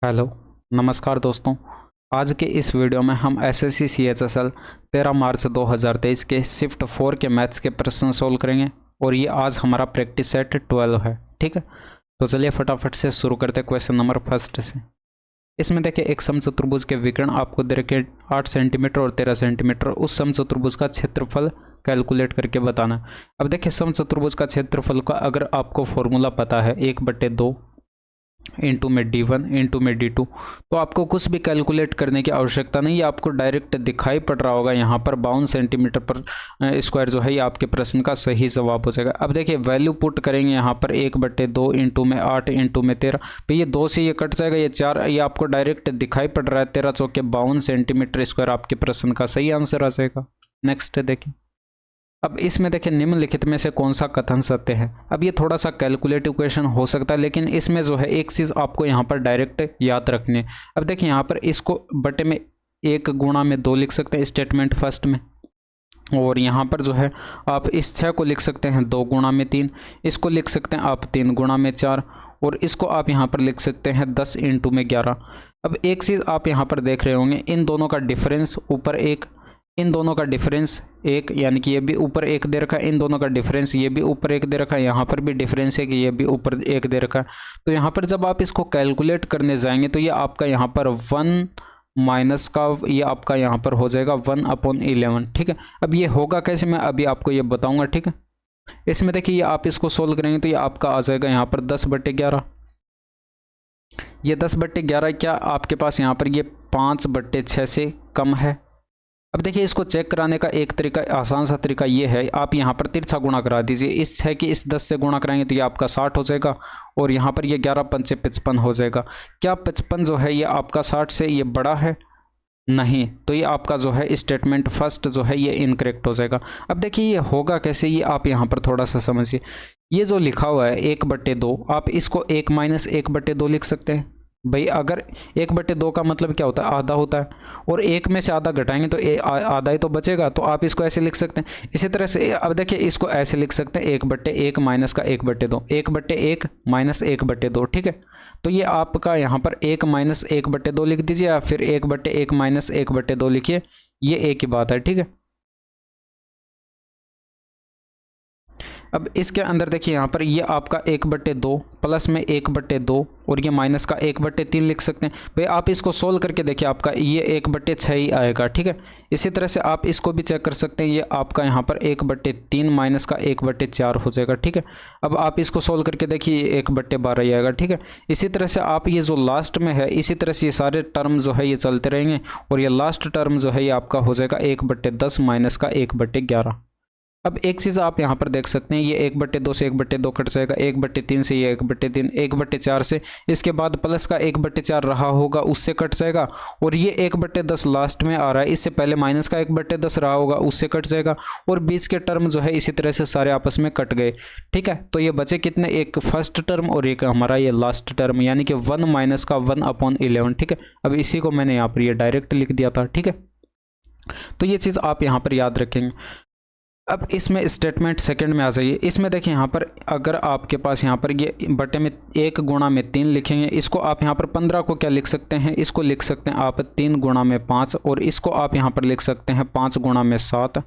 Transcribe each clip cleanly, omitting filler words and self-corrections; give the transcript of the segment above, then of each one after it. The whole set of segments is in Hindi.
हेलो, नमस्कार दोस्तों। आज के इस वीडियो में हम एसएससी सीएचएसएल 13 मार्च 2023 के शिफ्ट 4 के मैथ्स के प्रश्न सोल्व करेंगे और ये आज हमारा प्रैक्टिस सेट 12 है। ठीक है, तो चलिए फटाफट से शुरू करते हैं क्वेश्चन नंबर फर्स्ट से। इसमें देखिए एक समचतुर्भुज के विकर्ण आपको दे रखे 8 सेंटीमीटर और 13 सेंटीमीटर। उस समचतुर्भुज का क्षेत्रफल कैलकुलेट करके बताना। अब देखिए समचतुर्भुज का क्षेत्रफल का अगर आपको फॉर्मूला पता है 1/2 इंटू में d1 इंटू में d2, तो आपको कुछ भी कैलकुलेट करने की आवश्यकता नहीं है। आपको डायरेक्ट दिखाई पड़ रहा होगा यहाँ पर 52 सेंटीमीटर पर स्क्वायर जो है ये आपके प्रश्न का सही जवाब हो जाएगा। अब देखिए वैल्यू पुट करेंगे यहाँ पर 1/2 इंटू में 8 इंटू में 13, तो ये 2 से ये कट जाएगा, ये 4, ये आपको डायरेक्ट दिखाई पड़ रहा है। 13 चौके 52 सेंटीमीटर स्क्वायर आपके प्रश्न का सही आंसर आ जाएगा। नेक्स्ट देखिए, अब इसमें देखिए निम्नलिखित में से कौन सा कथन सत्य है। अब ये थोड़ा सा कैलकुलेटिव क्वेश्चन हो सकता है, लेकिन इसमें जो है एक चीज़ आपको यहाँ पर डायरेक्ट याद रखनी है। अब देखिए यहाँ पर इसको बटे में 1 गुणा में 2 लिख सकते हैं स्टेटमेंट फर्स्ट में, और यहाँ पर जो है आप इस 6 को लिख सकते हैं 2 गुणा में 3, इसको लिख सकते हैं आप 3 गुणा में 4, और इसको आप यहाँ पर लिख सकते हैं 10 इंटू में 11। अब एक चीज़ आप यहाँ पर देख रहे होंगे, इन दोनों का डिफरेंस ऊपर 1, इन दोनों का डिफरेंस 1, यानी कि ये भी ऊपर 1 दे रखा है, इन दोनों का डिफरेंस ये भी ऊपर 1 दे रखा है, यहाँ पर भी डिफरेंस है कि ये भी ऊपर 1 दे रखा है। तो यहाँ पर जब आप इसको कैलकुलेट करने जाएंगे तो ये आपका यहाँ पर 1 माइनस का ये आपका यहाँ पर हो जाएगा 1/11। ठीक है, अब ये होगा कैसे मैं अभी आपको ये बताऊँगा। ठीक है, इसमें देखिए ये आप इसको सोल्व करेंगे तो ये आपका आ जाएगा यहाँ पर 10/11। ये 10/11 क्या आपके पास यहाँ पर ये 5/6 से कम है। अब देखिए इसको चेक कराने का एक तरीका, आसान सा तरीका ये है, आप यहाँ पर तिरछा गुणा करा दीजिए। इस 6 की इस 10 से गुणा कराएंगे तो ये आपका 60 हो जाएगा, और यहाँ पर ये 11 पंचे 55 हो जाएगा। क्या 55 जो है ये आपका 60 से ये बड़ा है? नहीं, तो ये आपका जो है स्टेटमेंट फर्स्ट जो है ये इनकरेक्ट हो जाएगा। अब देखिए ये होगा कैसे, ये आप यहाँ पर थोड़ा सा समझिए। ये जो लिखा हुआ है 1/2, आप इसको 1 माइनस 1/2 लिख सकते हैं। भाई अगर 1/2 का मतलब क्या होता है? आधा होता है, और 1 में से आधा घटाएंगे तो आधा ही तो बचेगा, तो आप इसको ऐसे लिख सकते हैं। इसी तरह से अब देखिए इसको ऐसे लिख सकते हैं 1/1 माइनस का 1/2, 1/1 माइनस 1/2। ठीक है, तो ये आपका यहाँ पर 1 माइनस 1/2 लिख दीजिए, या फिर 1/1 माइनस 1/2 लिखिए, ये एक ही बात है। ठीक है, अब इसके अंदर देखिए यहाँ पर ये आपका 1/2 प्लस में 1/2 और ये माइनस का 1/3 लिख सकते हैं। भाई आप इसको सोल्व करके देखिए, आपका ये 1/6 ही आएगा। ठीक है, इसी तरह से आप इसको भी चेक कर सकते हैं, ये आपका यहाँ पर 1/3 माइनस का 1/4 हो जाएगा। ठीक है, अब आप इसको सोल्व करके देखिए 1/12 ही आएगा। ठीक है, इसी तरह से आप ये जो लास्ट में है, इसी तरह से ये सारे टर्म जो है ये चलते रहेंगे, और ये लास्ट टर्म जो है ये आपका हो जाएगा 1/10 माइनस का 1/11। अब एक चीज़ आप यहाँ पर देख सकते हैं, ये 1/2 से 1/2 कट जाएगा, 1/3 से ये 1/3, 1/4 से इसके बाद प्लस का 1/4 रहा होगा उससे कट जाएगा, और ये 1/10 लास्ट में आ रहा है, इससे पहले माइनस का 1/10 रहा होगा उससे कट जाएगा, और बीच के टर्म जो है इसी तरह से सारे आपस में कट गए। ठीक है, तो ये बचे कितने? एक फर्स्ट टर्म और एक हमारा ये लास्ट टर्म, यानी कि 1 माइनस का 1/11। ठीक है, अब इसी को मैंने यहाँ पर ये डायरेक्ट लिख दिया था। ठीक है, तो ये चीज़ आप यहाँ पर याद रखेंगे। अब इसमें स्टेटमेंट सेकंड में आ जाइए। इसमें देखिए यहाँ पर अगर आपके पास यहाँ पर ये बटे में 1 गुणा में 3 लिखेंगे, इसको आप यहाँ पर 15 को क्या लिख सकते हैं? इसको लिख सकते हैं आप 3 गुणा में 5, और इसको आप यहाँ पर लिख सकते हैं 5 गुणा में 7,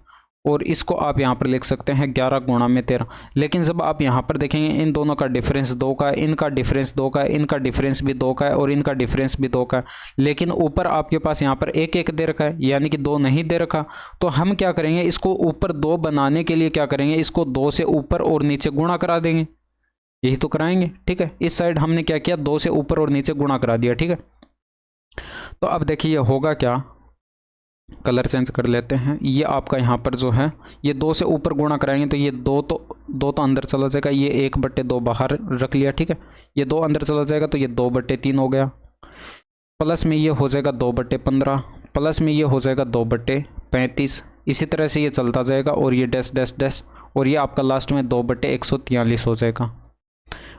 और इसको आप यहाँ पर लिख सकते हैं 11 गुणा में 13। लेकिन जब आप यहाँ पर देखेंगे इन दोनों का डिफरेंस 2 का है, इनका डिफरेंस 2 का है, इनका डिफरेंस भी 2 का है, और इनका डिफरेंस भी 2 का है, लेकिन ऊपर आपके पास यहाँ पर 1 दे रखा है, यानी कि 2 नहीं दे रखा। तो हम क्या करेंगे, इसको ऊपर 2 बनाने के लिए क्या करेंगे, इसको 2 से ऊपर और नीचे गुणा करा देंगे, यही तो कराएंगे। ठीक है, इस साइड हमने क्या किया, 2 से ऊपर और नीचे गुणा करा दिया। ठीक है, तो अब देखिए होगा क्या, कलर चेंज कर लेते हैं। ये आपका यहाँ पर जो है ये 2 से ऊपर गुणा कराएंगे तो ये 2 तो अंदर चला जाएगा, ये 1/2 बाहर रख लिया। ठीक है, ये 2 अंदर चला जाएगा तो ये 2/3 हो गया, प्लस में ये हो जाएगा 2/15, प्लस में ये हो जाएगा 2/35। इसी तरह से ये चलता जाएगा, और ये डैश डैश डैश, और ये आपका लास्ट में 2/143 हो जाएगा।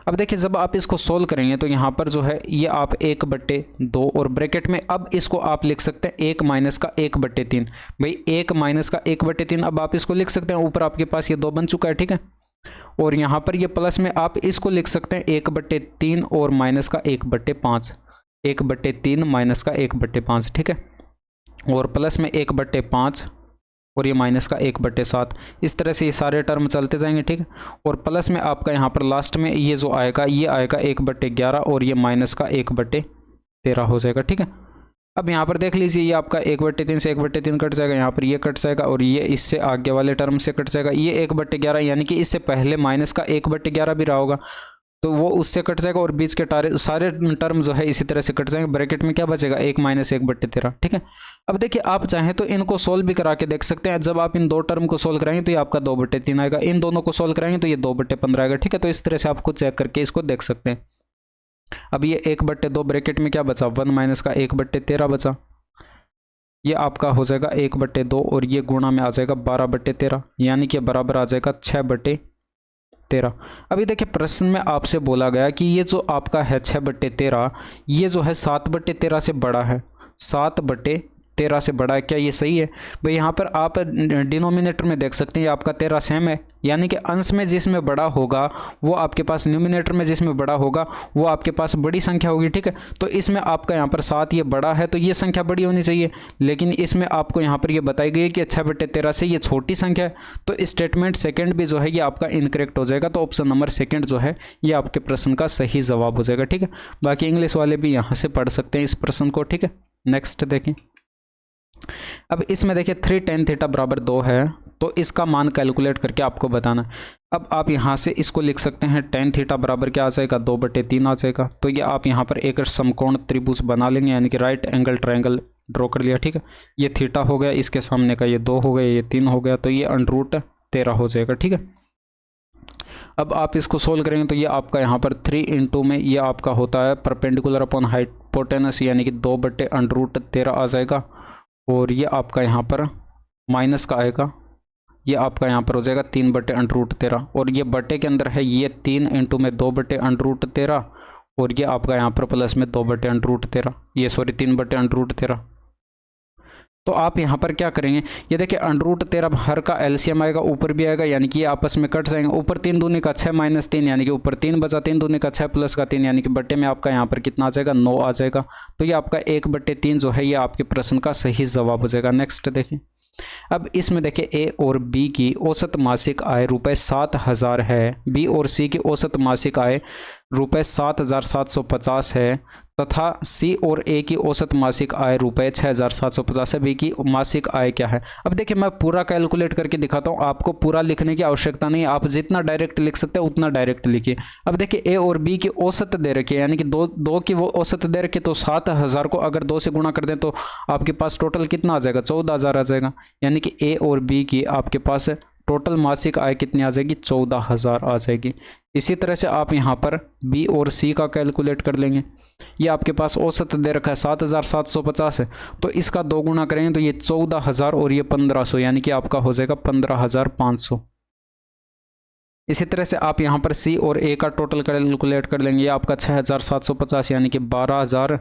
अब देखिए जब आप इसको सोल्व करेंगे तो यहाँ पर जो है ये आप 1/2 और ब्रैकेट में अब इसको आप लिख सकते हैं 1 माइनस का 1/3। भाई 1 माइनस का 1/3, अब आप इसको लिख सकते हैं, ऊपर आपके पास ये 2 बन चुका है। ठीक है, और यहाँ पर ये प्लस में आप इसको लिख सकते हैं 1/3 और माइनस का 1/5। 1/3 माइनस का 1/5, ठीक है, और प्लस में 1/5 और ये माइनस का 1/7। इस तरह से ये सारे टर्म चलते जाएंगे, ठीक है। और प्लस में आपका यहाँ पर लास्ट में ये जो आएगा ये आएगा 1/11 और ये माइनस का 1/13 हो जाएगा, ठीक है। अब यहाँ पर देख लीजिए ये आपका 1/3 से 1/3 कट जाएगा, यहाँ पर ये कट जाएगा और ये इससे आगे वाले टर्म से कट जाएगा। ये 1/11 यानी कि इससे पहले माइनस का 1/11 भी रहा होगा तो वो उससे कट जाएगा और बीच के सारे टर्म जो है इसी तरह से कट जाएंगे। ब्रैकेट में क्या बचेगा 1 माइनस 1/13, ठीक है। अब देखिए आप चाहें तो इनको सोल्व भी करा के देख सकते हैं। जब आप इन दो टर्म को सोल्व कराएंगे तो ये आपका 2/3 आएगा, इन दोनों को सोल्व कराएंगे तो ये 2/15 आएगा, ठीक है। तो इस तरह से आप खुद चेक करके इसको देख सकते हैं। अब ये 1/2 ब्रैकेट में क्या बचा 1 माइनस का 1/13 बचा, ये आपका हो जाएगा 1/2 और ये गुणा में आ जाएगा 12/13 यानी कि बराबर आ जाएगा 6/13। अभी देखिए प्रश्न में आपसे बोला गया कि ये जो आपका है 6/13 ये जो है 7/13 से बड़ा है, 7/13 से बड़ा है, क्या ये सही है भाई? यहाँ पर आप डिनोमिनेटर में देख सकते हैं ये आपका 13 सेम है, यानी कि अंश में जिसमें बड़ा होगा वो आपके पास, न्यूमिनेटर में जिसमें बड़ा होगा वो आपके पास बड़ी संख्या होगी, ठीक है। तो इसमें आपका यहाँ पर 7 ये बड़ा है तो ये संख्या बड़ी होनी चाहिए, लेकिन इसमें आपको यहाँ पर ये बताई गई है कि 6/13 से ये छोटी संख्या है, तो स्टेटमेंट सेकंड भी जो है ये आपका इनकरेक्ट हो जाएगा। तो ऑप्शन नंबर सेकंड जो है ये आपके प्रश्न का सही जवाब हो जाएगा, ठीक है। बाकी इंग्लिश वाले भी यहाँ से पढ़ सकते हैं इस प्रश्न को, ठीक है। नेक्स्ट देखें। अब इसमें देखिए 3 tan थीटा बराबर 2 है तो इसका मान कैलकुलेट करके आपको बताना। अब आप यहाँ से इसको लिख सकते हैं tan थीटा बराबर क्या आ जाएगा 2/3 आ जाएगा। तो ये आप यहाँ पर एक समकोण त्रिभुज बना लेंगे, यानी कि राइट एंगल ट्रायंगल ड्रॉ कर लिया, ठीक है। ये थीटा हो गया, इसके सामने का ये 2 हो गया, ये 3 हो गया, तो ये √13 हो जाएगा, ठीक है। अब आप इसको सोल्व करेंगे तो ये आपका यहाँ पर 3 × में ये आपका होता है परपेंडिकुलर अपॉन हाइपोटेनस, यानी कि 2/√13 आ जाएगा। और ये आपका यहाँ पर माइनस का आएगा, ये आपका यहाँ पर हो जाएगा 3/√13 और ये बटे के अंदर है ये 3 × में 2/√13 और ये आपका यहाँ पर प्लस में 2/√13, ये सॉरी 3/√13। तो आप यहाँ पर क्या करेंगे, ये देखिए √13 हर का एलसीएम आएगा, ऊपर भी आएगा, यानी कि ये आपस में कट जाएंगे। ऊपर 3 दूनी का 6 माइनस 3 यानी कि ऊपर 3 बचा, 3 दूनी का 6 प्लस का 3 यानी कि बट्टे में आपका यहाँ पर कितना आ जाएगा 9 आ जाएगा। तो ये आपका 1/3 जो है ये आपके प्रश्न का सही जवाब हो जाएगा। नेक्स्ट देखिए। अब इसमें देखिए ए और बी की औसत मासिक आय ₹7,000 है, बी और सी की औसत मासिक आय ₹7,750 है तथा सी और ए की औसत मासिक आय ₹6,750 है। बी की मासिक आय क्या है? अब देखिए मैं पूरा कैलकुलेट करके दिखाता हूँ, आपको पूरा लिखने की आवश्यकता नहीं, आप जितना डायरेक्ट लिख सकते हैं उतना डायरेक्ट लिखिए। अब देखिए ए और बी की औसत दे रखी है, यानी कि दो की वो औसत दे रखी है, तो 7,000 को अगर 2 से गुणा कर दें तो आपके पास टोटल कितना आ जाएगा 14,000 आ जाएगा, यानी कि ए और बी की आपके पास टोटल मासिक आय कितनी आ जाएगी 14,000 आ जाएगी। इसी तरह से आप यहाँ पर बी और सी का कैलकुलेट कर लेंगे। ये आपके पास औसत दे रखा है 7,750 है, तो इसका 2 गुना करेंगे तो ये 14,000 और ये 1,500 यानी कि आपका हो जाएगा 15,500। इसी तरह से आप यहाँ पर सी और ए का टोटल कैलकुलेट कर लेंगे। ये आपका 6,750 यानी कि 12,000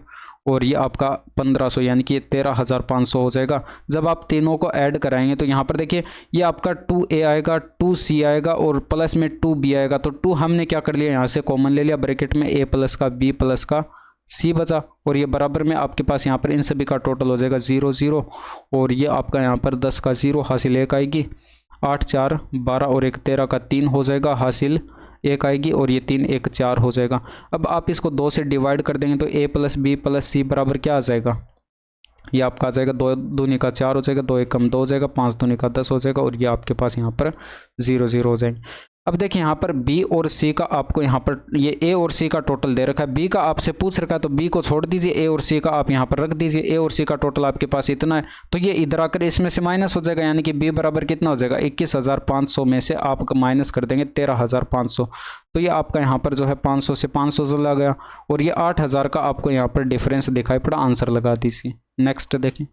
और ये आपका 1,500 यानी कि 13,500 हो जाएगा। जब आप तीनों को ऐड कराएंगे तो यहाँ पर देखिए ये आपका 2a आएगा, 2c आएगा और प्लस में 2b आएगा। तो 2 हमने क्या कर लिया यहाँ से कॉमन ले लिया, ब्रैकेट में a प्लस का b प्लस का c बचा और ये बराबर में आपके पास यहाँ पर इन सभी का टोटल हो जाएगा 0 0 और ये आपका यहाँ पर 10 का 0 हासिल 1 आएगी, 8 4 12 और 1 13 का 3 हो जाएगा, हासिल 1 आएगी और ये 3 1 4 हो जाएगा। अब आप इसको 2 से डिवाइड कर देंगे तो a प्लस बी प्लस सी बराबर क्या आ जाएगा, ये आपका आ जाएगा 2 दूनी का 4 हो जाएगा, 2 1 कम 2 हो जाएगा, 5 दूनी का 10 हो जाएगा और ये आपके पास यहाँ पर 0 0 हो जाएंगे। अब देखिए यहाँ पर b और c का आपको यहाँ पर ये a और c का टोटल दे रखा है, b का आपसे पूछ रखा है तो b को छोड़ दीजिए, a और c का आप यहाँ पर रख दीजिए। a और c का टोटल आपके पास इतना है तो ये इधर आकर इसमें से माइनस हो जाएगा, यानी कि b बराबर कितना हो जाएगा 21,500 में से आप माइनस कर देंगे 13,500। तो ये आपका यहाँ पर जो है 500 से 500 चला गया और ये 8,000 का आपको यहाँ पर डिफरेंस दिखाई पड़ा, आंसर लगा दीजिए। नेक्स्ट देखें।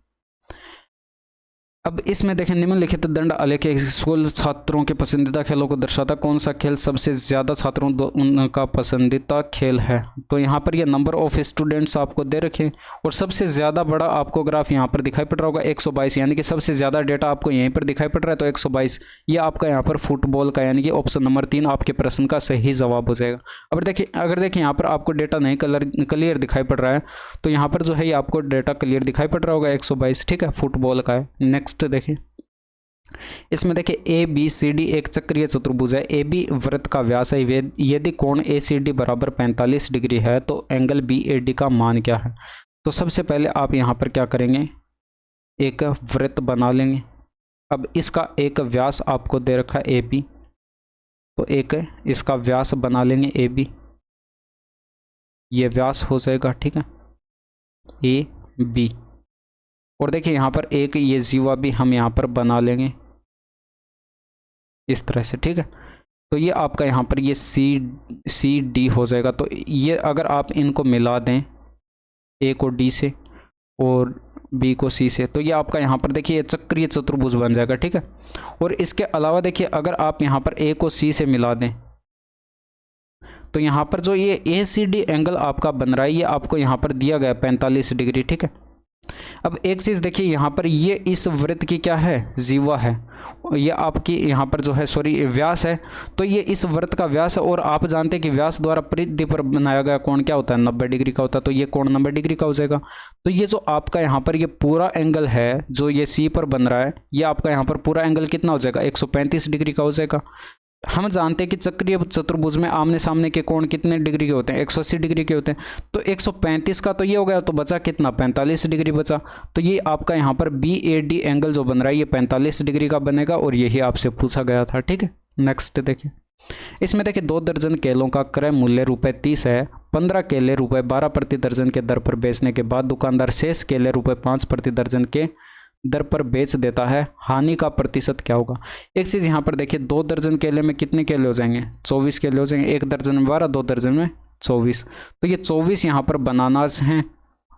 अब इसमें देखें निम्नलिखित दंड आलेख स्कूल छात्रों के पसंदीदा खेलों को दर्शाता कौन सा खेल सबसे ज़्यादा छात्रों का पसंदीदा खेल है। तो यहाँ पर ये नंबर ऑफ स्टूडेंट्स आपको दे रखे और सबसे ज़्यादा बड़ा आपको ग्राफ यहाँ पर दिखाई पड़ रहा होगा 122, यानी कि सबसे ज़्यादा डेटा आपको यहीं पर दिखाई पड़ रहा है। तो 122 ये आपका यहाँ पर फुटबॉल का यानी कि ऑप्शन नंबर 3 आपके प्रश्न का सही जवाब हो जाएगा। अब देखिए अगर देखिए यहाँ पर आपको डेटा नहीं क्लियर दिखाई पड़ रहा है तो यहाँ पर जो है ये आपको डेटा क्लियर दिखाई पड़ रहा होगा 122, ठीक है, फुटबॉल का है। नेक्स्ट देखिए इसमें देखिए ए बी सी डी एक चक्रीय चतुर्भुज है। ए बी वृत्त का व्यास है। यदि कोण ए सी डी बराबर 45 डिग्री है तो एंगल बी ए डी का मान क्या है। तो सबसे पहले आप यहाँ पर क्या करेंगे, एक वृत्त बना लेंगे। अब इसका एक व्यास आपको दे रखा है ए बी, तो एक इसका व्यास बना लेंगे ए बी, ये व्यास हो जाएगा, ठीक है, ए बी। और देखिए यहाँ पर एक ये जीवा भी हम यहाँ पर बना लेंगे इस तरह से, ठीक है। तो ये आपका यहाँ पर ये सी डी हो जाएगा। तो ये अगर आप इनको मिला दें ए को डी से और बी को सी से तो ये आपका यहाँ पर देखिए चक्रीय चतुर्भुज बन जाएगा, ठीक है। और इसके अलावा देखिए अगर आप यहाँ पर ए को सी से मिला दें तो यहाँ पर जो ये ए सी डी एंगल आपका बन रहा है ये आपको यहाँ पर दिया गया 45 डिग्री, ठीक है। अब एक चीज़ देखिए यहाँ पर ये इस वृत्त की क्या है, जीवा है, ये आपकी यहाँ पर जो है सॉरी व्यास है। तो ये इस वृत्त का व्यास है और आप जानते हैं कि व्यास द्वारा परिधि पर बनाया गया कोण क्या होता है, 90 डिग्री का होता है। तो ये कोण 90 डिग्री का हो जाएगा। तो ये जो आपका यहाँ पर ये पूरा एंगल है जो ये सी पर बन रहा है ये आपका यहाँ पर पूरा एंगल कितना हो जाएगा, 135 डिग्री का हो जाएगा। हम जानते हैं कि चक्रीय चतुर्भुज में आमने सामने के कोण कितने डिग्री के होते हैं, 180 डिग्री के होते हैं। तो 135 का तो ये हो गया, तो बचा कितना, 45 डिग्री बचा। तो ये आपका यहाँ पर बी ए डी एंगल जो बन रहा है ये 45 डिग्री का बनेगा और यही आपसे पूछा गया था, ठीक है। नेक्स्ट देखिए इसमें देखिए 2 दर्जन केलों का क्रय मूल्य ₹30 है। 15 केले ₹12 प्रति दर्जन के दर पर बेचने के बाद दुकानदार शेष केले ₹5 प्रति दर्जन के दर पर बेच देता है, हानि का प्रतिशत क्या होगा। एक चीज़ यहाँ पर देखिए 2 दर्जन केले में कितने केले हो जाएंगे, 24 केले हो जाएंगे। 1 दर्जन में 12, 2 दर्जन में 24। तो ये 24 यहाँ पर बनानास हैं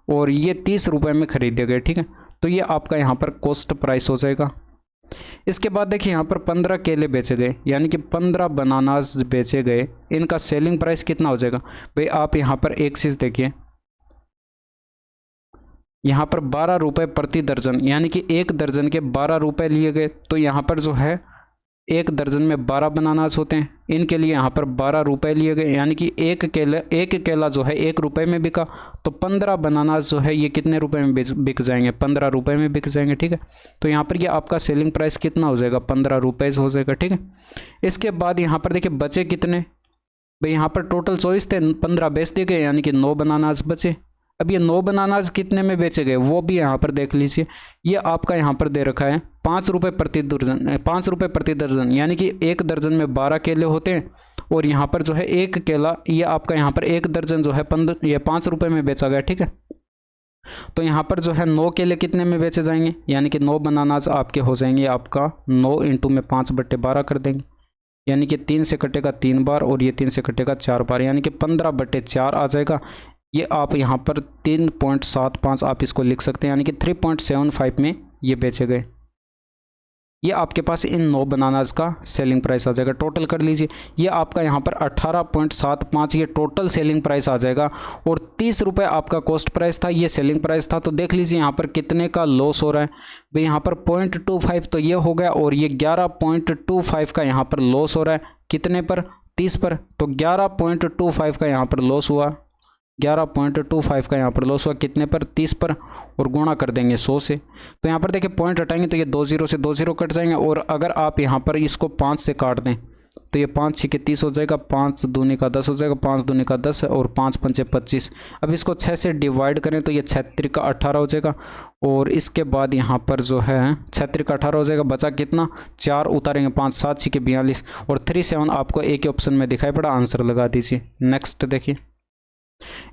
और ये 30 रुपये में खरीदे गए, ठीक है। तो ये आपका यहाँ पर कॉस्ट प्राइस हो जाएगा। इसके बाद देखिए यहाँ पर 15 केले बेचे गए यानी कि 15 बनानास बेचे गए, इनका सेलिंग प्राइस कितना हो जाएगा भाई। आप यहाँ पर एक चीज़ देखिए यहाँ पर 12 रुपये प्रति दर्जन यानी कि 1 दर्जन के 12 रुपये लिए गए। तो यहाँ पर जो है 1 दर्जन में 12 बनानास होते हैं, इनके लिए यहाँ पर 12 रुपये लिए गए यानी कि एक केला जो है 1 रुपये में बिका। तो 15 बनानास जो है ये कितने रुपए में बिक जाएंगे, 15 रुपये में बिक जाएंगे, ठीक है। तो यहाँ पर ये आपका सेलिंग प्राइस कितना हो जाएगा, 15 रुपये हो जाएगा, ठीक है। इसके बाद यहाँ पर देखिए बचे कितने भाई, यहाँ पर टोटल 24 थे, 15 बेच दिए गए यानी कि 9 बनानास बचे। अब ये 9 बनानास कितने में बेचे गए वो भी यहाँ पर देख लीजिए। ये आपका यहाँ पर दे रखा है 5 रुपये प्रति दर्जन, 5 रुपये प्रति दर्जन यानी कि 1 दर्जन में 12 केले होते हैं और यहाँ पर जो है 1 केला ये आपका यहाँ पर 1 दर्जन जो है 5 रुपये में बेचा गया, ठीक है। तो यहाँ पर जो है 9 केले कितने में बेचे जाएंगे यानी कि 9 बनानास आपके हो जाएंगे आपका 9 × में 5/12 कर देंगे यानी कि 3 से कटेगा 3 बार और ये 3 से कटेगा 4 बार यानी कि 15/4 आ जाएगा। ये आप यहाँ पर 3.75 आप इसको लिख सकते हैं यानी कि 3.75 में ये बेचे गए। ये आपके पास इन 9 बनानास का सेलिंग प्राइस आ जाएगा। टोटल कर लीजिए ये आपका यहाँ पर 18.75 ये टोटल सेलिंग प्राइस आ जाएगा और 30 रुपये आपका कॉस्ट प्राइस था, ये सेलिंग प्राइस था। तो देख लीजिए यहाँ पर कितने का लॉस हो रहा है भाई, यहाँ पर 0.25 तो ये हो गया और ये 11.25 का यहाँ पर लॉस हो रहा है। कितने पर, 30 पर। तो 11.25 का यहाँ पर लॉस हुआ, 11.25 का यहाँ पर लॉस हुआ कितने पर, 30 पर और गुणा कर देंगे 100 से। तो यहाँ पर देखिए पॉइंट हटाएंगे तो ये 2 0 से 2 0 कट जाएंगे और अगर आप यहाँ पर इसको 5 से काट दें तो ये 5 6 के 30 हो जाएगा, 5 दूनी का 10 हो जाएगा, 5 दूनी का 10 और 5 पंचे 25। अब इसको 6 से डिवाइड करें तो ये 6 का 18 हो जाएगा और इसके बाद यहाँ पर जो है 6 का 18 हो जाएगा। बचा कितना, 4 उतारेंगे, 5 7 6 के 42 और 3 7 आपको एक ही ऑप्शन में दिखाई पड़ा, आंसर लगा दीजिए। नेक्स्ट देखिए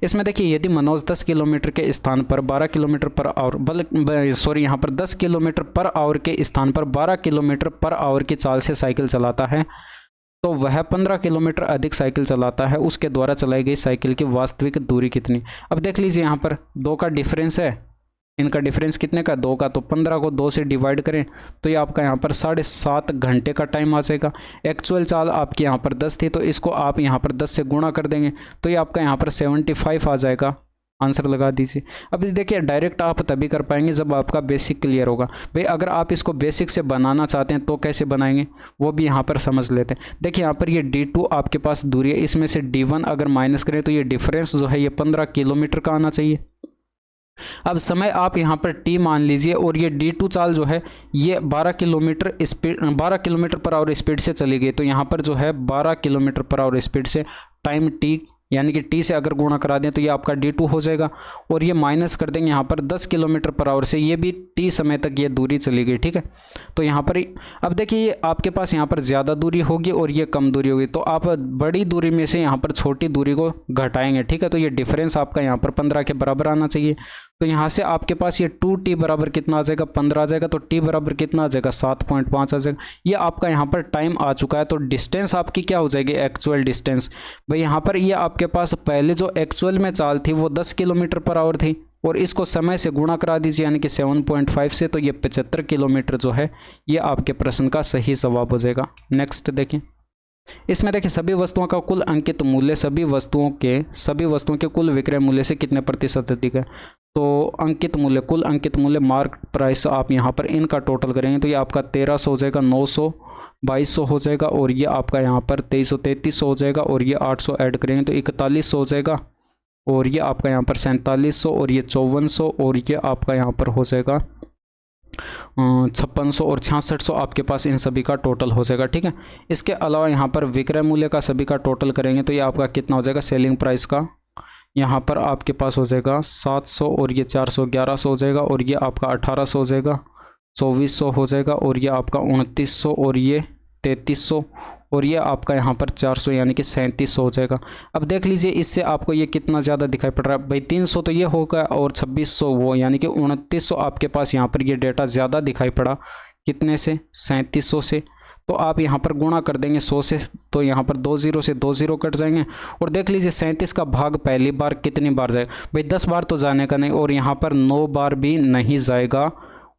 इसमें देखिए यदि मनोज 10 किलोमीटर के स्थान पर 12 किलोमीटर पर आवर सॉरी यहाँ पर 10 किलोमीटर पर आवर के स्थान पर 12 किलोमीटर पर आवर की चाल से साइकिल चलाता है तो वह 15 किलोमीटर अधिक साइकिल चलाता है, उसके द्वारा चलाई गई साइकिल की वास्तविक दूरी कितनी। अब देख लीजिए यहाँ पर 2 का डिफरेंस है इनका डिफरेंस कितने का, 2 का। तो 15 को 2 से डिवाइड करें तो ये आपका यहाँ पर 7.5 घंटे का टाइम आ जाएगा। एक्चुअल चाल आपकी यहाँ पर 10 थी, तो इसको आप यहाँ पर 10 से गुणा कर देंगे तो ये आपका यहाँ पर 75 आ जाएगा। आंसर लगा दीजिए। अब देखिए डायरेक्ट आप तभी कर पाएंगे जब आपका बेसिक क्लियर होगा। भाई अगर आप इसको बेसिक से बनाना चाहते हैं तो कैसे बनाएंगे वो भी यहाँ पर समझ लेते हैं। देखिए यहाँ पर ये D2 आपके पास दूरी है, इसमें से D1 अगर माइनस करें तो ये डिफरेंस जो है ये 15 किलोमीटर का आना चाहिए। अब समय आप यहाँ पर t मान लीजिए और ये D2 चाल जो है ये 12 किलोमीटर पर आवर स्पीड से चली गई, तो यहाँ पर जो है 12 किलोमीटर पर आवर स्पीड से टाइम t यानी कि t से अगर गुणा करा दें तो ये आपका D2 हो जाएगा। और ये माइनस कर देंगे यहाँ पर 10 किलोमीटर पर आवर से, ये भी t समय तक ये दूरी चली गई, ठीक है। तो यहाँ पर अब देखिए ये आपके पास यहाँ पर ज़्यादा दूरी होगी और ये कम दूरी होगी, तो आप बड़ी दूरी में से यहाँ पर छोटी दूरी को घटाएंगे, ठीक है। तो ये डिफरेंस आपका यहाँ पर 15 के बराबर आना चाहिए। तो यहाँ से आपके पास ये 2t बराबर कितना आ जाएगा, 15 आ जाएगा। तो t बराबर कितना आ जाएगा, 7.5 आ जाएगा। ये आपका यहाँ पर टाइम आ चुका है। तो डिस्टेंस आपकी क्या हो जाएगी, एक्चुअल डिस्टेंस। भाई यहाँ पर ये आपके पास पहले जो एक्चुअल में चाल थी वो 10 किलोमीटर पर आवर थी और इसको समय से गुणा करा दीजिए यानी कि 7.5 से, तो ये 75 किलोमीटर जो है ये आपके प्रश्न का सही जवाब हो जाएगा। नेक्स्ट देखिए, इसमें देखिए सभी वस्तुओं का कुल अंकित मूल्य सभी वस्तुओं के कुल विक्रय मूल्य से कितने प्रतिशत अधिक है। तो अंकित मूल्य, कुल अंकित मूल्य मार्क प्राइस आप यहाँ पर इनका टोटल करेंगे तो ये आपका 1300 हो जाएगा, 900 2200 हो जाएगा और ये आपका यहाँ पर 2300 हो जाएगा और ये 800 ऐड करेंगे तो 4100 हो जाएगा और ये आपका यहाँ पर 4700 और ये 5400 और ये आपका यहाँ पर हो जाएगा 5600 और 6600 आपके पास इन सभी का टोटल हो जाएगा, ठीक है। इसके अलावा यहाँ पर विक्रय मूल्य का सभी का टोटल करेंगे तो ये आपका कितना हो जाएगा, सेलिंग प्राइस का यहाँ पर आपके पास हो जाएगा 700 और ये 400 1100 हो जाएगा और ये आपका 1800 हो जाएगा, 2400 हो जाएगा और ये आपका 2900 और ये 3300 और ये आपका यहाँ पर 400 यानी कि 3700 हो जाएगा। अब देख लीजिए इससे आपको ये कितना ज़्यादा दिखाई पड़ रहा है। भाई 300 तो ये होगा और 2600 वो, यानी कि 2900 आपके पास यहाँ पर ये डेटा ज़्यादा दिखाई पड़ा। कितने से, 3700 से। तो आप यहाँ पर गुणा कर देंगे 100 से, तो यहाँ पर 20 से 20 कट जाएंगे। और देख लीजिए 37 का भाग पहली बार कितनी बार जाएगा, भाई 10 बार तो जाने का नहीं और यहाँ पर 9 बार भी नहीं जाएगा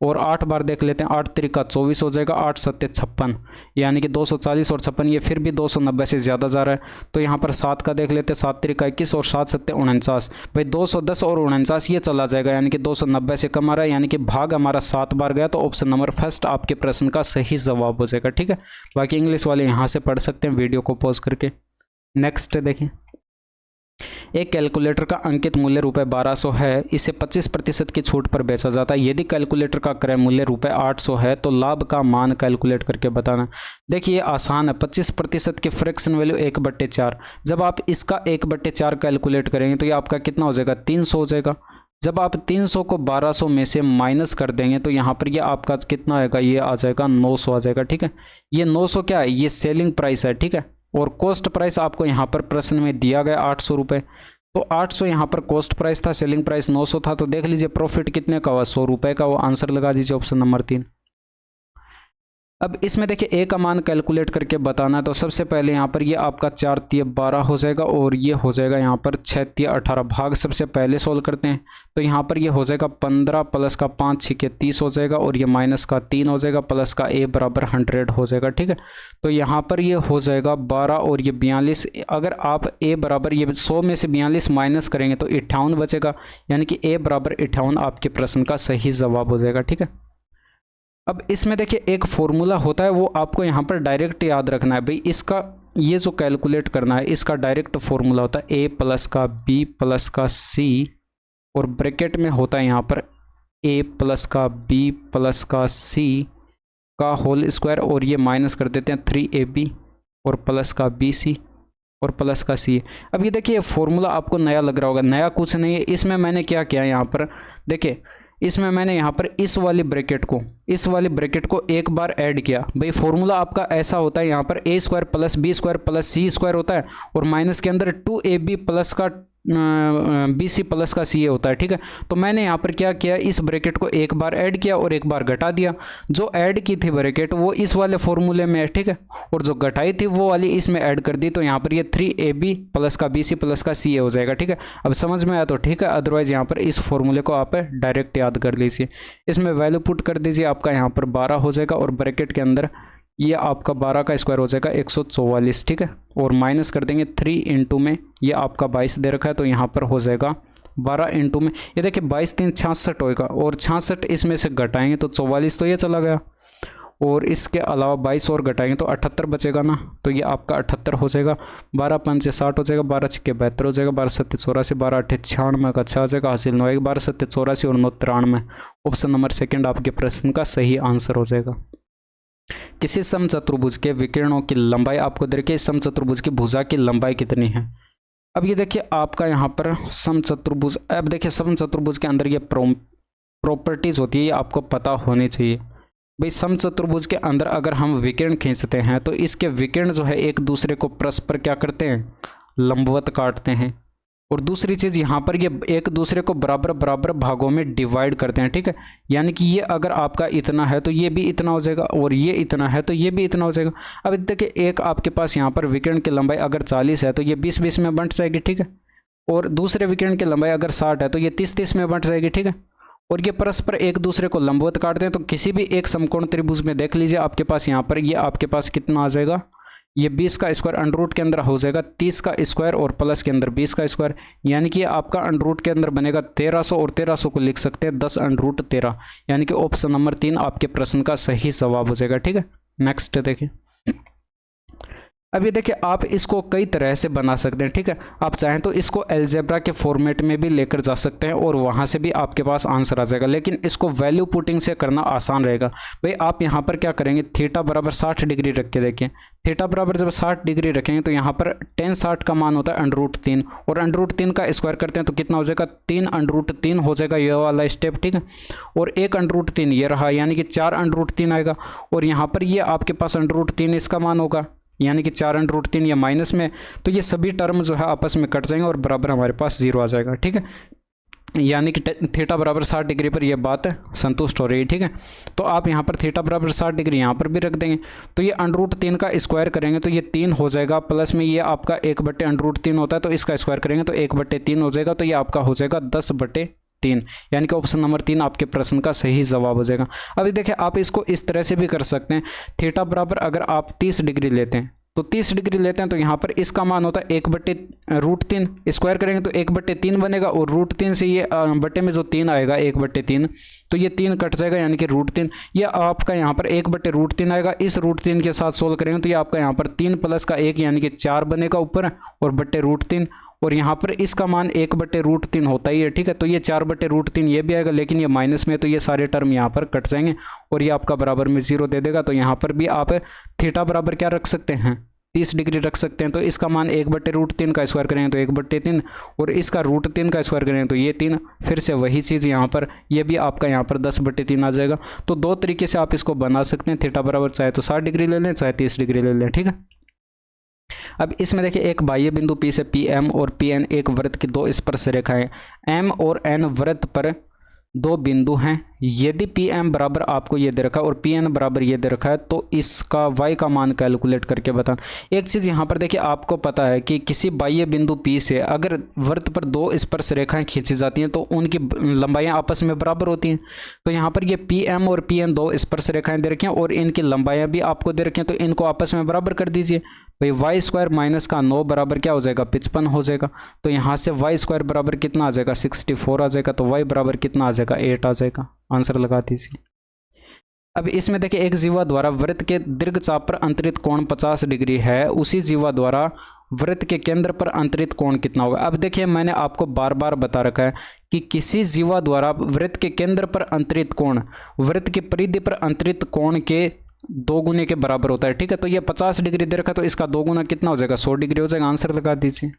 और 8 बार देख लेते हैं। 8 त्रिका 24 हो जाएगा, 8 सत्ते 56 यानी कि 240 और 56 ये फिर भी 290 से ज़्यादा जा रहा है। तो यहाँ पर 7 का देख लेते हैं, 7 त्रिका 21 और 7 सत्ते 49। भाई 210 और 49 ये चला जाएगा यानी कि 290 से कम आ रहा है, यानी कि भाग हमारा 7 बार गया। तो ऑप्शन नंबर फर्स्ट आपके प्रश्न का सही जवाब हो जाएगा, ठीक है। बाकी इंग्लिश वाले यहाँ से पढ़ सकते हैं वीडियो को पॉज करके। नेक्स्ट देखें, एक कैलकुलेटर का अंकित मूल्य ₹1200 है, इसे 25% की छूट पर बेचा जाता है। यदि कैलकुलेटर का क्रय मूल्य ₹800 है तो लाभ का मान कैलकुलेट करके बताना। देखिए ये आसान है, 25% की फ्रैक्शन वैल्यू 1/4। जब आप इसका 1/4 कैलकुलेट करेंगे तो ये आपका कितना हो जाएगा, 300 हो जाएगा। जब आप 300 को 1200 में से माइनस कर देंगे तो यहाँ पर ये आपका कितना आएगा, ये आ जाएगा 900 आ जाएगा, ठीक है। ये 900 क्या है, ये सेलिंग प्राइस है, ठीक है। और कॉस्ट प्राइस आपको यहाँ पर प्रश्न में दिया गया 800 रुपये। तो 800 यहाँ पर कॉस्ट प्राइस था, सेलिंग प्राइस 900 था। तो देख लीजिए प्रॉफिट कितने का हुआ, 100 रुपये का। वो आंसर लगा दीजिए ऑप्शन नंबर 3। अब इसमें देखिए ए का मान कैलकुलेट करके बताना है। तो सबसे पहले यहाँ पर ये आपका 4 तिया 12 हो जाएगा और ये हो जाएगा यहाँ पर 6 तिया 18। भाग सबसे पहले सोल्व करते हैं तो यहाँ पर ये हो जाएगा 15 प्लस का 5 6 30 हो जाएगा और ये माइनस का 3 हो जाएगा प्लस का ए बराबर 100 हो जाएगा, ठीक है। तो यहाँ पर ये हो जाएगा 12 और ये 42। अगर आप ए बराबर ये 100 में से 42 माइनस करेंगे तो 58 बचेगा, यानी कि ए बराबर 58 आपके प्रश्न का सही जवाब हो जाएगा, ठीक है। अब इसमें देखिए एक फॉर्मूला होता है, वो आपको यहाँ पर डायरेक्ट याद रखना है। भाई इसका ये जो कैलकुलेट करना है इसका डायरेक्ट फॉर्मूला होता है ए प्लस का बी प्लस का सी और ब्रैकेट में होता है यहाँ पर ए प्लस का बी प्लस का सी का होल स्क्वायर और ये माइनस कर देते हैं 3ab और प्लस का बी सी और प्लस का सी। अब ये देखिए फॉर्मूला आपको नया लग रहा होगा, नया कुछ नहीं है। इसमें मैंने क्या किया यहाँ पर देखिए, इसमें मैंने यहाँ पर इस वाली ब्रैकेट को एक बार ऐड किया। भाई फॉर्मूला आपका ऐसा होता है, यहाँ पर a² plus b² plus c² होता है और माइनस के अंदर 2ab प्लस का बी सी प्लस का सी ए होता है, ठीक है। तो मैंने यहाँ पर क्या किया, इस ब्रैकेट को एक बार ऐड किया और एक बार घटा दिया। जो ऐड की थी ब्रैकेट वो इस वाले फॉर्मूले में है, ठीक है, और जो घटाई थी वो वाली इसमें ऐड कर दी। तो यहाँ पर ये 3ab प्लस का bc प्लस का ca हो जाएगा, ठीक है। अब समझ में आया तो ठीक है, अदरवाइज यहाँ पर इस फॉर्मूले को आप डायरेक्ट याद कर लीजिए। इसमें वैल्यू पुट कर दीजिए, आपका यहाँ पर 12 हो जाएगा और ब्रैकेट के अंदर ये आपका 12 का स्क्वायर हो जाएगा 144, ठीक है। और माइनस कर देंगे 3 इंटू में ये आपका 22 दे रखा है, तो यहाँ पर हो जाएगा 12 इंटू में ये देखिए 22 3 66 होएगा, और 66 इसमें से घटाएंगे तो 44 तो ये चला गया, और इसके अलावा 22 और घटाएंगे तो 78 बचेगा ना, तो ये आपका 78 हो जाएगा। 12 5 से 60 हो जाएगा, 12 6 72 हो जाएगा, 12 7 84, 12 8 96 का 6 हो जाएगा, हासिल 9 आएगा, 12 7 84 और 9 93। ऑप्शन नंबर सेकंड आपके प्रश्न का सही आंसर हो जाएगा। किसी समचतुर्भुज के विकिरणों की लंबाई आपको दे रखी है, समचतुर्भुज की भुजा की लंबाई कितनी है। अब ये देखिए आपका यहाँ पर समचतुर्भुज, अब देखिए समचतुर्भुज के अंदर ये प्रॉपर्टीज होती है, ये आपको पता होनी चाहिए भाई। समचतुर्भुज के अंदर अगर हम विकिरण खींचते हैं तो इसके विकिरण जो है एक दूसरे को परस्पर क्या करते हैं, लंबवत काटते हैं। और दूसरी चीज़ यहाँ पर ये एक दूसरे को बराबर बराबर भागों में डिवाइड करते हैं, ठीक है। यानी कि ये अगर आपका इतना है तो ये भी इतना हो जाएगा, और ये इतना है तो ये भी इतना हो जाएगा। अब देखिए एक आपके पास यहाँ पर विकिरण की लंबाई अगर 40 है तो ये 20-20 में बंट जाएगी, ठीक है। और दूसरे विकिरण की लंबाई अगर 60 है तो ये 30-30 में बंट जाएगी, ठीक है। और ये परस्पर एक दूसरे को लंबवत काटते हैं। तो किसी भी एक समकोण त्रिभुज में देख लीजिए आपके पास यहाँ पर ये आपके पास कितना आ जाएगा, ये 20 का स्क्वायर अंडर रूट के अंदर हो जाएगा 30 का स्क्वायर और प्लस के अंदर 20 का स्क्वायर, यानी कि आपका अंडर रूट के अंदर बनेगा 1300 और 1300 को लिख सकते हैं 10 अंडर रूट 13, यानी कि ऑप्शन नंबर 3 आपके प्रश्न का सही जवाब हो जाएगा, ठीक है। नेक्स्ट देखिए, अब ये देखिए आप इसको कई तरह से बना सकते हैं, ठीक है। आप चाहें तो इसको अलजेब्रा के फॉर्मेट में भी लेकर जा सकते हैं और वहाँ से भी आपके पास आंसर आ जाएगा, लेकिन इसको वैल्यू पुटिंग से करना आसान रहेगा। भाई आप यहाँ पर क्या करेंगे, थीटा बराबर 60 डिग्री रख के देखिए। थीटा बराबर जब 60 डिग्री रखेंगे तो यहाँ पर tan 60 का मान होता है अंडर रूट 3, और अंडर रूट 3 का स्क्वायर करते हैं तो कितना हो जाएगा, 3 अंडर रूट 3 हो जाएगा ये वाला स्टेप, ठीक है। और 1 अंडर रूट 3 ये रहा, यानी कि 4 अंडर रूट 3 आएगा, और यहाँ पर ये आपके पास अंडर रूट 3 इसका मान होगा, यानी कि 4 अंडर रूट 3 या माइनस में, तो ये सभी टर्म जो है आपस में कट जाएंगे और बराबर हमारे पास 0 आ जाएगा, ठीक है। यानी कि थीटा बराबर 60 डिग्री पर यह बात संतुष्ट हो रही है, ठीक है। तो आप यहाँ पर थीटा बराबर 60 डिग्री यहाँ पर भी रख देंगे, तो ये अंडर रूट 3 का स्क्वायर करेंगे तो ये 3 हो जाएगा, प्लस में ये आपका 1/, अंडर रूट 3 होता है तो इसका स्क्वायर करेंगे तो 1/3 हो जाएगा, तो ये आपका हो जाएगा 10/3, यानी कि ऑप्शन नंबर 3 आपके प्रश्न का सही जवाब हो जाएगा। अभी देखिए आप इसको इस तरह से भी कर सकते हैं, थीटा बराबर अगर आप 30 डिग्री लेते हैं तो 30 डिग्री लेते हैं तो यहाँ पर इसका मान होता है 1/√3, स्क्वायर करेंगे तो 1/3 बनेगा, और √3 से ये बटे में जो 3 आएगा 1/3, तो ये 3 कट जाएगा, यानी कि √3, ये आपका यहाँ पर 1/√3 आएगा। इस √3 के साथ सोल्व करेंगे तो ये आपका यहाँ पर 3 + का 1 यानी कि 4 बनेगा ऊपर, और √3, और यहाँ पर इसका मान 1/√3 होता ही है, ठीक है। तो ये 4/√3 ये भी आएगा, लेकिन ये माइनस में, तो ये सारे टर्म यहाँ पर कट जाएंगे और ये आपका बराबर में 0 दे देगा। तो यहाँ पर भी आप थीटा बराबर क्या रख सकते हैं, 30 डिग्री रख सकते हैं, तो इसका मान 1/√3 का स्क्वायर करेंगे तो 1/3, और इसका √3 का स्क्वायर करेंगे तो ये 3, फिर से वही चीज़ यहाँ पर, ये भी आपका यहाँ पर 10/3 आ जाएगा। तो दो तरीके से आप इसको बना सकते हैं, थीटा बराबर चाहे तो 60 डिग्री ले लें, चाहे 30 डिग्री ले लें, ठीक है। अब इसमें देखिए एक बाह्य बिंदु P से PM और PN एक वृत्त की 2 स्पर्श रेखाएं, M और N वृत्त पर 2 बिंदु हैं। यदि PM बराबर आपको ये दे रखा है और PN बराबर ये दे रखा है तो इसका y का मान कैलकुलेट करके बताना। एक चीज़ यहाँ पर देखिए, आपको पता है कि किसी बाह्य बिंदु P से अगर वृत्त पर 2 स्पर्श रेखाएं खींची जाती हैं तो उनकी लंबाइयाँ आपस में बराबर होती हैं। तो यहाँ पर ये PM और PN 2 स्पर्श रेखाएं दे रखी हैं और इनकी लंबाइयाँ भी आपको दे रखी हैं, तो इनको आपस में बराबर कर दीजिए। भाई y² माइनस का 9 बराबर क्या हो जाएगा, 55 हो जाएगा। तो यहाँ से y² बराबर कितना आ जाएगा, 64 आ जाएगा। तो y बराबर कितना आ जाएगा, 8 आ जाएगा। आंसर लगा दीजिए। अब इसमें देखिए एक जीवा द्वारा वृत्त के दीर्घ चाप पर अंतरित कोण 50 डिग्री है, उसी जीवा द्वारा वृत्त के केंद्र पर अंतरित कोण कितना होगा। अब देखिए मैंने आपको बार बार बता रखा है कि किसी जीवा द्वारा वृत्त के केंद्र पर अंतरित कोण वृत्त की परिधि पर अंतरित कोण के 2 गुने के बराबर होता है, ठीक है। तो ये 50 डिग्री दे रखा है तो इसका 2 गुना कितना हो जाएगा, 100 डिग्री हो जाएगा। आंसर लगा दीजिए।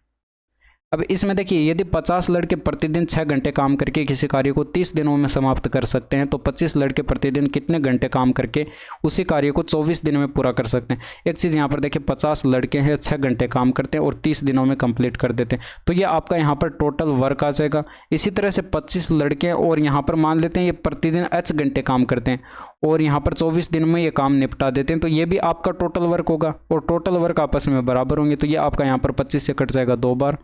अब इसमें देखिए यदि 50 लड़के प्रतिदिन 6 घंटे काम करके किसी कार्य को 30 दिनों में समाप्त कर सकते हैं तो 25 लड़के प्रतिदिन कितने घंटे काम करके उसी कार्य को 24 दिन में पूरा कर सकते हैं। एक चीज़ यहाँ पर देखिए 50 लड़के हैं 6 घंटे काम करते हैं और 30 दिनों में कंप्लीट कर देते हैं, तो ये आपका यहाँ पर टोटल वर्क आ जाएगा। इसी तरह से 25 लड़के और यहाँ पर मान लेते हैं ये प्रतिदिन h घंटे काम करते हैं और यहाँ पर 24 दिन में ये काम निपटा देते हैं, तो ये भी आपका टोटल वर्क होगा और टोटल वर्क आपस में बराबर होंगे। तो ये आपका यहाँ पर 25 से कट जाएगा 2 बार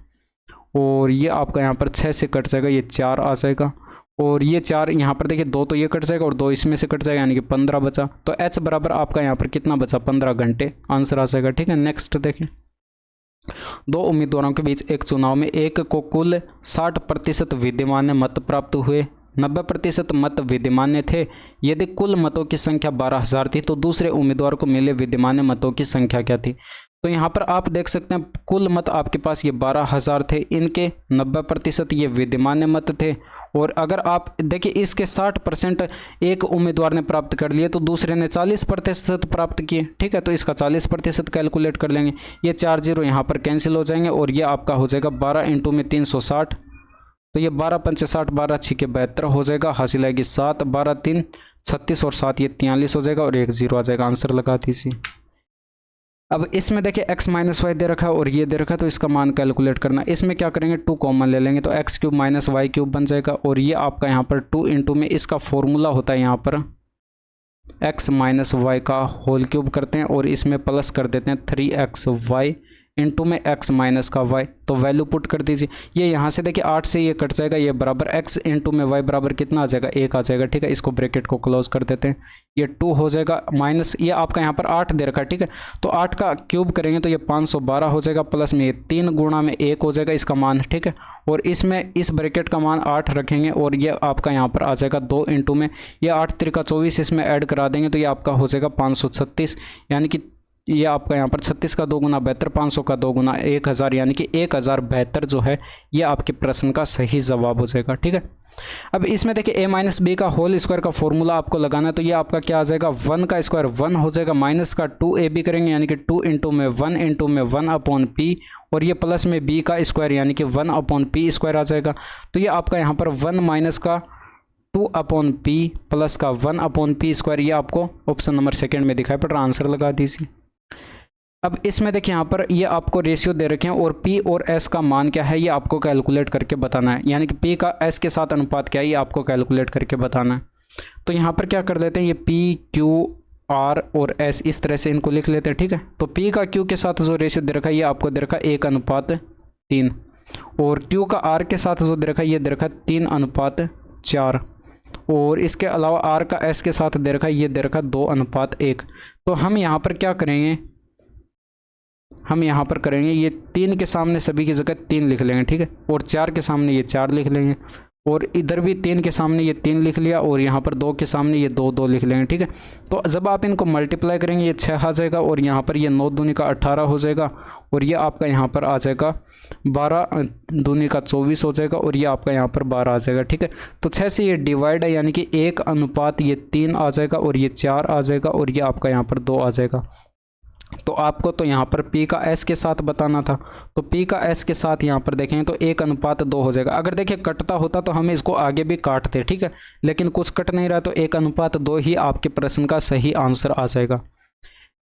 और ये आपका यहाँ पर 6 से कट जाएगा, ये 4 आ जाएगा और ये 4 यहाँ पर देखिए 2 तो ये कट जाएगा और 2 इसमें से कट जाएगा, यानी कि 15 बचा। तो h बराबर आपका यहाँ पर कितना बचा, 15 घंटे आंसर आ जाएगा। ठीक है, नेक्स्ट देखिए, 2 उम्मीदवारों के बीच एक चुनाव में एक को कुल 60% विद्यमान मत प्राप्त हुए, 90% मत विद्यमान थे। यदि कुल मतों की संख्या 12,000 थी तो दूसरे उम्मीदवार को मिले विद्यमान मतों की संख्या क्या थी। तो यहाँ पर आप देख सकते हैं कुल मत आपके पास ये 12,000 थे, इनके 90% ये विद्यमान मत थे और अगर आप देखिए इसके 60% एक उम्मीदवार ने प्राप्त कर लिए तो दूसरे ने 40% प्राप्त किए। ठीक है, तो इसका 40% कैलकुलेट कर लेंगे, ये 4 0 यहाँ पर कैंसिल हो जाएंगे और ये आपका हो जाएगा 12 × में 360, तो ये 12 × 5 = 60, 12 × 6 = 72 हो जाएगा, हासिल आएगी 7, 12 × 3 = 36 और 7 ये 43 हो जाएगा और 1 0 आ जाएगा, आंसर लगा दीजिए। अब इसमें देखिए x - y दे रखा है और ये दे रखा है, तो इसका मान कैलकुलेट करना। इसमें क्या करेंगे, 2 कॉमन ले लेंगे तो x³ - y³ बन जाएगा और ये आपका यहाँ पर 2 × में इसका फॉर्मूला होता है यहाँ पर x - y का होल क्यूब करते हैं और इसमें प्लस कर देते हैं 3xy इंटू में x माइनस का y, तो वैल्यू पुट कर दीजिए। ये यहाँ से देखिए 8 से ये कट जाएगा, ये बराबर x इंटू में y बराबर कितना आ जाएगा, 1 आ जाएगा। ठीक है, इसको ब्रैकेट को क्लोज कर देते हैं, ये 2 हो जाएगा माइनस ये आपका यहाँ पर 8 दे रखा है। ठीक है, तो 8 का क्यूब करेंगे तो ये 512 हो जाएगा, प्लस में ये 3 गुणा में 1 हो जाएगा इसका मान। ठीक है, और इसमें इस ब्रैकेट का मान 8 रखेंगे और ये आपका यहाँ पर आ जाएगा 2 इंटू में ये 8 × 3 = 24, इसमें ऐड करा देंगे तो ये आपका हो जाएगा 536, यानी कि ये आपका यहाँ पर 36 का 2 गुना 72, 500 का 2 गुना 1000, यानी कि 1072 जो है ये आपके प्रश्न का सही जवाब हो जाएगा। ठीक है, अब इसमें देखिए a - b का होल स्क्वायर का फॉर्मूला आपको लगाना है, तो ये आपका क्या आ जाएगा, 1 का स्क्वायर 1 हो जाएगा, माइनस का 2ab करेंगे यानी कि 2 इंटू में 1 इंटू में 1/p और ये प्लस में b का स्क्वायर यानी कि 1/p² आ जाएगा। तो ये आपका यहाँ पर 1 माइनस का 2/p प्लस का 1/p², ये आपको ऑप्शन नंबर 2 में दिखाई पड़ रहा, आंसर लगा दीजिए। अब इसमें देखिए यहाँ पर ये आपको रेशियो दे रखे हैं और P और S का मान क्या है ये आपको कैलकुलेट करके बताना है, यानी कि P का S के साथ अनुपात क्या है ये आपको कैलकुलेट करके बताना है। तो यहाँ पर क्या कर देते हैं, ये P, Q, R और S इस तरह से इनको लिख लेते हैं। ठीक है, तो P का Q के साथ जो रेशियो दे रखा है ये आपको दे रखा है 1:3 और Q का R के साथ जो दे रखा है ये दे रखा है 3:4 और इसके अलावा R का S के साथ दे रखा है ये दे रखा है 2:1। तो हम यहाँ पर क्या करेंगे, हम यहाँ पर करेंगे ये 3 के सामने सभी की जगह 3 लिख लेंगे। ठीक है, और 4 के सामने ये 4 लिख लेंगे और इधर भी 3 के सामने ये 3 लिख लिया और यहाँ पर 2 के सामने ये 2 लिख लेंगे। ठीक है, तो जब आप इनको मल्टीप्लाई करेंगे ये 6 आ जाएगा और यहाँ पर ये 9 दूनी का 18 हो जाएगा और ये आपका यहाँ पर आ जाएगा 12 दूनी का 24 हो जाएगा और ये आपका यहाँ पर 12 आ जाएगा। ठीक है, तो 6 से ये डिवाइड है यानी कि 1:3 आ जाएगा और ये 4 आ जाएगा और ये आपका यहाँ पर 2 आ जाएगा। तो आपको तो यहाँ पर P का S के साथ बताना था, तो P का S के साथ यहाँ पर देखेंगे तो 1:2 हो जाएगा। अगर देखिए कटता होता तो हम इसको आगे भी काटते, ठीक है, लेकिन कुछ कट नहीं रहा तो 1:2 ही आपके प्रश्न का सही आंसर आ जाएगा।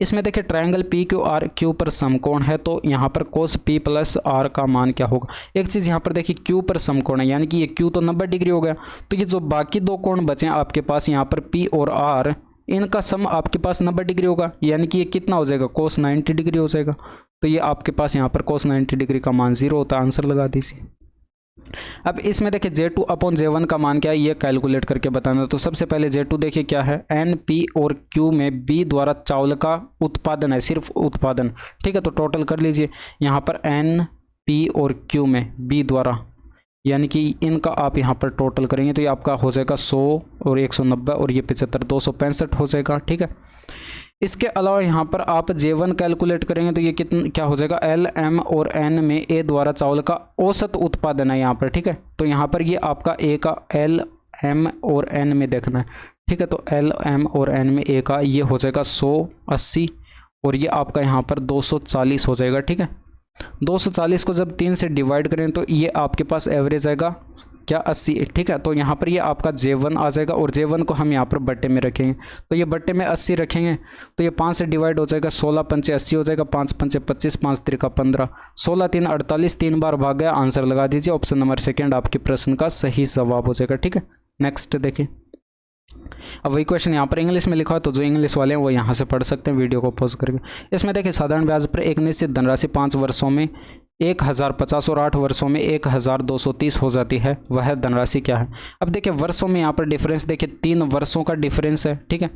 इसमें देखिए ट्रायंगल PQRQ पर समकोण है, तो यहाँ पर cos P + R का मान क्या होगा। एक चीज़ यहाँ पर देखिए Q पर समकोण है यानी कि ये Q तो 90 डिग्री हो गया, तो ये जो बाकी 2 कोण बचे हैं आपके पास यहाँ पर P और R, इनका सम आपके पास 90 डिग्री होगा, यानी कि ये कितना हो जाएगा, cos 90 डिग्री हो जाएगा। तो ये आपके पास यहाँ पर cos 90 डिग्री का मान 0 होता है, आंसर लगा दीजिए। अब इसमें देखिए J2/J1 का मान क्या है ये कैलकुलेट करके बताना। तो सबसे पहले J2 देखिए क्या है, N, P और Q में B द्वारा चावल का उत्पादन है, सिर्फ उत्पादन। ठीक है, तो टोटल कर लीजिए यहाँ पर N, P और Q में B द्वारा, यानी कि इनका आप यहाँ पर टोटल करेंगे तो ये आपका हो जाएगा 100 और 190 और ये 75, 265 हो जाएगा। ठीक है, इसके अलावा यहाँ पर आप J1 कैलकुलेट करेंगे तो ये कितना क्या हो जाएगा, L, M और N में A द्वारा चावल का औसत उत्पादन है यहाँ पर। ठीक है, तो यहाँ पर ये आपका A का L, M और N में देखना है। ठीक है, तो L, M और N में A का ये हो जाएगा 180 और ये आपका यहाँ पर 240 हो जाएगा। ठीक है, 240 को जब 3 से डिवाइड करें तो ये आपके पास एवरेज आएगा क्या 80, ठीक है। तो यहाँ पर ये आपका J1 आ जाएगा और J1 को हम यहाँ पर बट्टे में रखेंगे, तो ये बट्टे में 80 रखेंगे तो ये 5 से डिवाइड हो जाएगा, 16 पंचे 80 हो जाएगा, 5 पंचे 25, 5 त्रिका 15, 16 3 48, 3 बार भाग गया, आंसर लगा दीजिए। ऑप्शन नंबर सेकेंड आपके प्रश्न का सही जवाब हो जाएगा, ठीक है। नेक्स्ट देखिए, अब वही क्वेश्चन यहाँ पर इंग्लिश में लिखा है, तो जो इंग्लिश वाले हैं वो यहाँ से पढ़ सकते हैं वीडियो को पॉज करके। इसमें देखिए, साधारण ब्याज पर एक निश्चित धनराशि 5 वर्षों में 1050 और 8 वर्षों में 1230 हो जाती है, वह धनराशि क्या है। अब देखिए वर्षों में यहाँ पर डिफरेंस देखिए, 3 वर्षों का डिफरेंस है, ठीक है।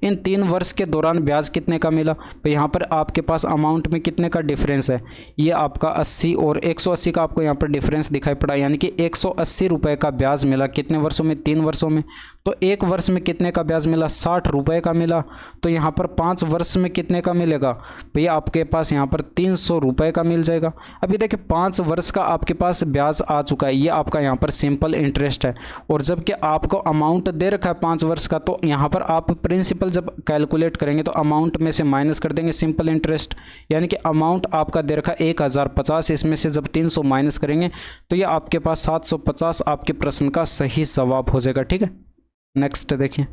इन 3 वर्ष के दौरान ब्याज कितने का मिला, तो यहाँ पर आपके पास अमाउंट में कितने का डिफरेंस है, ये आपका 80 और 180 का आपको यहाँ पर डिफरेंस दिखाई पड़ा, यानी कि 180 रुपये का ब्याज मिला कितने वर्षों में, 3 वर्षों में। तो एक वर्ष में कितने का ब्याज मिला, 60 रुपये का मिला। तो यहाँ पर 5 वर्ष में कितने का मिलेगा, तो ये आपके पास यहाँ पर 300 रुपये का मिल जाएगा। अभी देखिए 5 वर्ष का आपके पास ब्याज आ चुका है, ये आपका यहाँ पर सिंपल इंटरेस्ट है, और जबकि आपको अमाउंट दे रखा है 5 वर्ष का, तो यहाँ पर आप प्रिंसिपल जब कैलकुलेट करेंगे तो अमाउंट में से माइनस कर देंगे सिंपल इंटरेस्ट, यानी कि अमाउंट आपका दे रखा है 1050, इसमें से जब 300 माइनस करेंगे तो ये आपके पास 750 आपके प्रश्न का सही जवाब हो जाएगा, ठीक है। नेक्स्ट देखिए,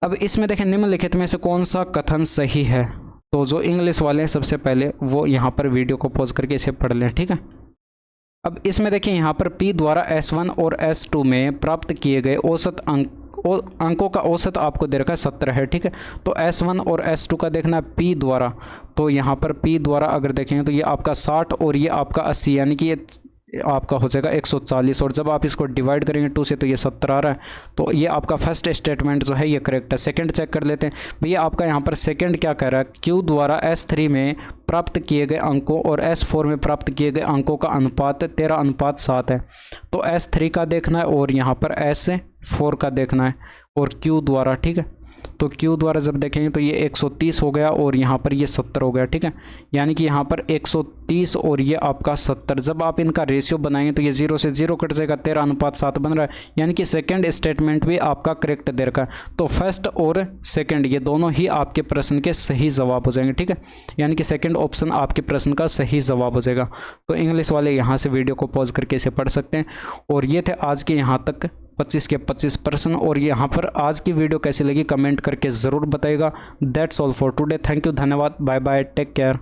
अब इसमें देखें निम्नलिखित में से कौन सा कथन सही है। तो जो इंग्लिश वाले हैं सबसे पहले वो यहाँ पर वीडियो को पॉज करके इसे पढ़ लें, ठीक है। अब इसमें देखिए यहाँ पर P द्वारा S1 और S2 में प्राप्त किए गए औसत अंकों का औसत आपको दे रखा है 70 है, ठीक है। तो S1 और S2 का देखना है P द्वारा, तो यहाँ पर P द्वारा अगर देखेंगे तो ये आपका 60 और ये आपका 80, यानी कि ये आपका हो जाएगा 140, और जब आप इसको डिवाइड करेंगे 2 से तो ये 70 आ रहा है। तो ये आपका फर्स्ट स्टेटमेंट जो है ये करेक्ट है। सेकंड चेक कर लेते हैं भैया, आपका यहाँ पर सेकंड क्या कह रहा है, Q द्वारा S3 में प्राप्त किए गए अंकों और S4 में प्राप्त किए गए अंकों का अनुपात 13:7 है। तो S3 का देखना है और यहाँ पर S4 का देखना है, और Q द्वारा, ठीक है। तो Q द्वारा जब देखेंगे तो ये 130 हो गया और यहाँ पर ये 70 हो गया, ठीक है। यानी कि यहाँ पर 130 और ये आपका 70, जब आप इनका रेशियो बनाएंगे तो ये 0 से 0 कट जाएगा, 13:7 बन रहा है, यानी कि सेकंड स्टेटमेंट भी आपका करेक्ट दे रखा है। तो फर्स्ट और सेकंड ये दोनों ही आपके प्रश्न के सही जवाब हो जाएंगे, ठीक है। यानी कि सेकंड ऑप्शन आपके प्रश्न का सही जवाब हो जाएगा। तो इंग्लिश वाले यहाँ से वीडियो को पॉज करके इसे पढ़ सकते हैं। और ये थे आज के यहाँ तक 25 के 25 प्रश्न। और यहाँ पर आज की वीडियो कैसी लगी कमेंट करके ज़रूर बताइएगा। That's all for today. Thank you, धन्यवाद, बाय बाय, टेक केयर।